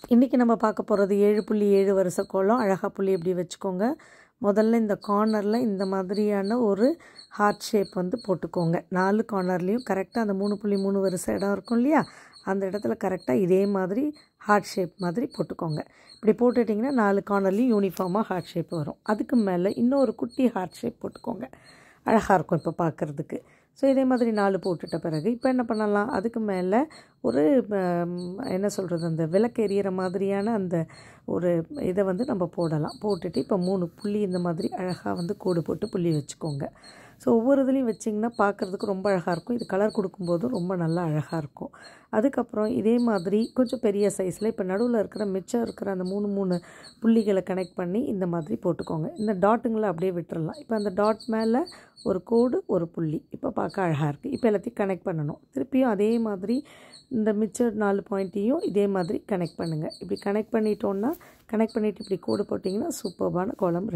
இன்றைக்கி நம்ம பார்க்க போகிறது 7.7 வரிசை கோலம். அழகாக புள்ளி எப்படி வச்சுக்கோங்க. முதல்ல இந்த கார்னரில் இந்த மாதிரியான ஒரு ஹார்ட் ஷேப் வந்து போட்டுக்கோங்க. 4 கார்னர்லேயும் கரெக்டாக அந்த 3.3 வரிசை இடம் இருக்கும் இல்லையா, அந்த இடத்துல கரெக்டாக இதே மாதிரி ஹார்ட் ஷேப் மாதிரி போட்டுக்கோங்க. இப்படி போட்டுட்டிங்கன்னா 4 கார்னர்லேயும் யூனிஃபார்மாக ஹார்ட் ஷேப் வரும். அதுக்கு மேலே இன்னொரு குட்டி ஹார்ட் ஷேப் போட்டுக்கோங்க. அழகாக இருக்கும் இப்போ பார்க்குறதுக்கு. ஸோ இதே மாதிரி 4 போட்டுட்ட பிறகு இப்போ என்ன பண்ணலாம், அதுக்கு மேலே ஒரு என்ன சொல்கிறது, அந்த விளக்கு எரியிற மாதிரியான அந்த ஒரு இதை வந்து நம்ம போடலாம். போட்டுட்டு இப்போ 3 புள்ளி இந்த மாதிரி அழகாக வந்து கோடு போட்டு புள்ளி வச்சுக்கோங்க. ஸோ ஒவ்வொரு இதுலேயும் வச்சிங்கன்னா பார்க்குறதுக்கு ரொம்ப அழகாக இருக்கும். இது கலர் கொடுக்கும்போதும் ரொம்ப நல்லா அழகாக இருக்கும். அதுக்கப்புறம் இதே மாதிரி கொஞ்சம் பெரிய சைஸில் இப்போ நடுவில் இருக்கிற மிச்சம் இருக்கிற அந்த 3 புள்ளிகளை கனெக்ட் பண்ணி இந்த மாதிரி போட்டுக்கோங்க. இந்த டாட்டுங்களை அப்படியே விட்டுறலாம். இப்போ அந்த டாட் மேலே ஒரு கோடு ஒரு புள்ளி இப்போ பார்க்க அழகாக இருக்குது. இப்போ எல்லாத்தையும் கனெக்ட் பண்ணணும். திருப்பியும் அதே மாதிரி இந்த மிச்சம் 4 பாயிண்ட்டையும் இதே மாதிரி கனெக்ட் பண்ணுங்கள். இப்படி கனெக்ட் பண்ணிட்டோன்னா, கனெக்ட் பண்ணிவிட்டு இப்படி கோடு போட்டிங்கன்னா சூப்பர்பான கோலம்.